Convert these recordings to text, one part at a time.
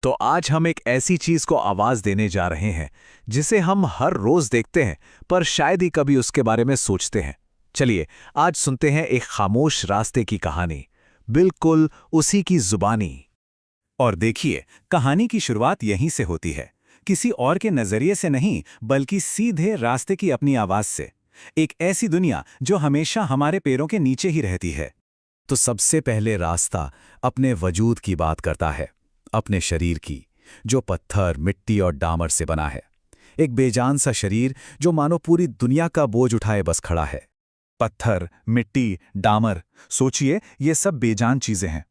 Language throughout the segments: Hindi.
तो आज हम एक ऐसी चीज को आवाज देने जा रहे हैं जिसे हम हर रोज देखते हैं पर शायद ही कभी उसके बारे में सोचते हैं। चलिए आज सुनते हैं एक खामोश रास्ते की कहानी, बिल्कुल उसी की जुबानी। और देखिए, कहानी की शुरुआत यहीं से होती है, किसी और के नजरिए से नहीं बल्कि सीधे रास्ते की अपनी आवाज से। एक ऐसी दुनिया जो हमेशा हमारे पैरों के नीचे ही रहती है। तो सबसे पहले रास्ता अपने वजूद की बात करता है, अपने शरीर की, जो पत्थर, मिट्टी और डामर से बना है। एक बेजान सा शरीर जो मानो पूरी दुनिया का बोझ उठाए बस खड़ा है। पत्थर, मिट्टी, डामर, सोचिए ये सब बेजान चीजें हैं,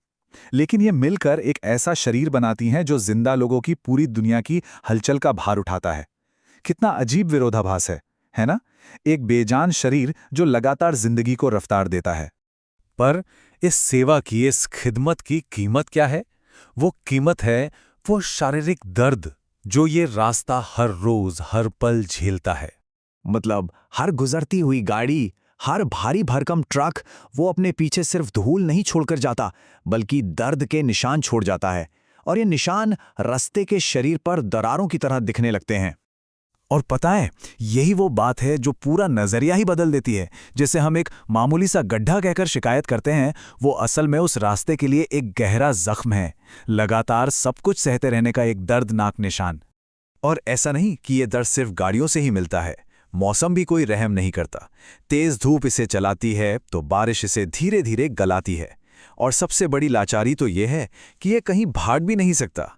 लेकिन ये मिलकर एक ऐसा शरीर बनाती हैं जो जिंदा लोगों की पूरी दुनिया की हलचल का भार उठाता है। कितना अजीब विरोधाभास है ना? एक बेजान शरीर जो लगातार जिंदगी को रफ्तार देता है। पर इस सेवा की, इस खिदमत की कीमत क्या है? वो कीमत है वो शारीरिक दर्द जो ये रास्ता हर रोज हर पल झेलता है। मतलब हर गुजरती हुई गाड़ी, हर भारी भरकम ट्रक वो अपने पीछे सिर्फ धूल नहीं छोड़कर जाता बल्कि दर्द के निशान छोड़ जाता है। और ये निशान रास्ते के शरीर पर दरारों की तरह दिखने लगते हैं। और पता है, यही वो बात है जो पूरा नजरिया ही बदल देती है। जैसे हम एक मामूली सा गड्ढा कहकर शिकायत करते हैं, वो असल में उस रास्ते के लिए एक गहरा जख्म है, लगातार सब कुछ सहते रहने का एक दर्दनाक निशान। और ऐसा नहीं कि ये दर्द सिर्फ गाड़ियों से ही मिलता है, मौसम भी कोई रहम नहीं करता। तेज धूप इसे चलाती है तो बारिश इसे धीरे धीरे गलाती है। और सबसे बड़ी लाचारी तो ये है कि ये कहीं भाग भी नहीं सकता,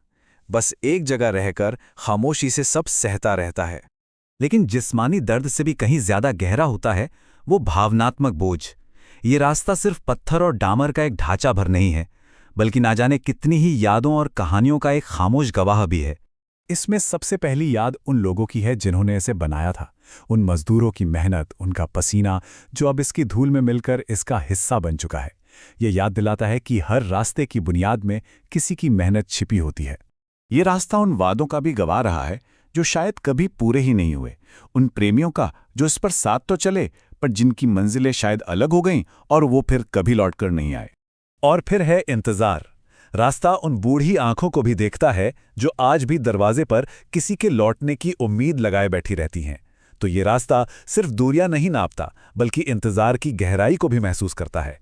बस एक जगह रहकर खामोशी से सब सहता रहता है। लेकिन जिस्मानी दर्द से भी कहीं ज्यादा गहरा होता है वो भावनात्मक बोझ। ये रास्ता सिर्फ पत्थर और डामर का एक ढांचा भर नहीं है, बल्कि ना जाने कितनी ही यादों और कहानियों का एक खामोश गवाह भी है। इसमें सबसे पहली याद उन लोगों की है जिन्होंने इसे बनाया था, उन मजदूरों की मेहनत, उनका पसीना जो अब इसकी धूल में मिलकर इसका हिस्सा बन चुका है। ये याद दिलाता है कि हर रास्ते की बुनियाद में किसी की मेहनत छिपी होती है। ये रास्ता उन वादों का भी गवाह रहा है जो शायद कभी पूरे ही नहीं हुए, उन प्रेमियों का जो इस पर साथ तो चले पर जिनकी मंजिलें शायद अलग हो गईं और वो फिर कभी लौटकर नहीं आए। और फिर है इंतजार। रास्ता उन बूढ़ी आंखों को भी देखता है जो आज भी दरवाजे पर किसी के लौटने की उम्मीद लगाए बैठी रहती हैं। तो ये रास्ता सिर्फ दूरियां नहीं नापता बल्कि इंतजार की गहराई को भी महसूस करता है।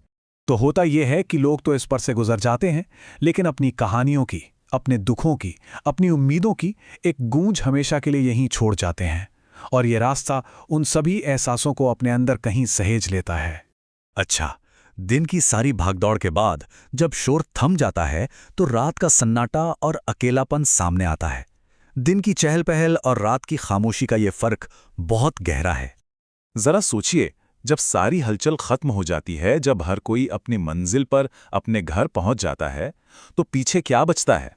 तो होता यह है कि लोग तो इस पर से गुजर जाते हैं, लेकिन अपनी कहानियों की, अपने दुखों की, अपनी उम्मीदों की एक गूंज हमेशा के लिए यहीं छोड़ जाते हैं। और ये रास्ता उन सभी एहसासों को अपने अंदर कहीं सहेज लेता है। अच्छा, दिन की सारी भागदौड़ के बाद जब शोर थम जाता है तो रात का सन्नाटा और अकेलापन सामने आता है। दिन की चहल पहल और रात की खामोशी का ये फर्क बहुत गहरा है। जरा सोचिए, जब सारी हलचल खत्म हो जाती है, जब हर कोई अपनी मंजिल पर, अपने घर पहुंच जाता है, तो पीछे क्या बचता है?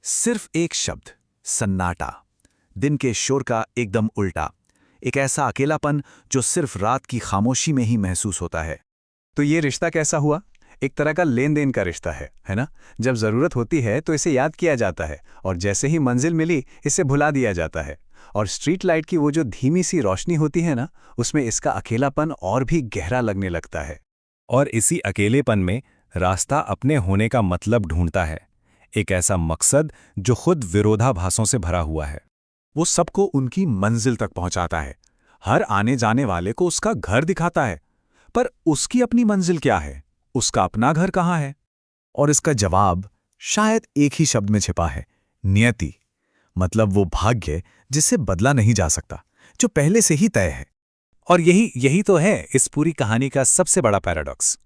सिर्फ एक शब्द, सन्नाटा। दिन के शोर का एकदम उल्टा, एक ऐसा अकेलापन जो सिर्फ रात की खामोशी में ही महसूस होता है। तो ये रिश्ता कैसा हुआ? एक तरह का लेन देन का रिश्ता है ना? जब जरूरत होती है तो इसे याद किया जाता है और जैसे ही मंजिल मिली इसे भुला दिया जाता है। और स्ट्रीट लाइट की वो जो धीमी सी रोशनी होती है ना, उसमें इसका अकेलापन और भी गहरा लगने लगता है। और इसी अकेलेपन में रास्ता अपने होने का मतलब ढूंढता है, एक ऐसा मकसद जो खुद विरोधाभासों से भरा हुआ है। वो सबको उनकी मंजिल तक पहुंचाता है, हर आने जाने वाले को उसका घर दिखाता है। पर उसकी अपनी मंजिल क्या है? उसका अपना घर कहाँ है? और इसका जवाब शायद एक ही शब्द में छिपा है, नियति। मतलब वो भाग्य जिसे बदला नहीं जा सकता, जो पहले से ही तय है। और यही तो है इस पूरी कहानी का सबसे बड़ा पैराडॉक्स।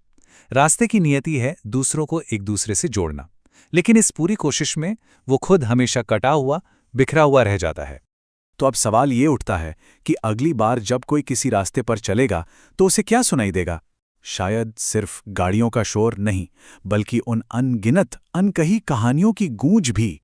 रास्ते की नियति है दूसरों को एक दूसरे से जोड़ना, लेकिन इस पूरी कोशिश में वो खुद हमेशा कटा हुआ, बिखरा हुआ रह जाता है। तो अब सवाल ये उठता है कि अगली बार जब कोई किसी रास्ते पर चलेगा तो उसे क्या सुनाई देगा? शायद सिर्फ गाड़ियों का शोर नहीं, बल्कि उन अनगिनत, अनकही कहानियों की गूंज भी।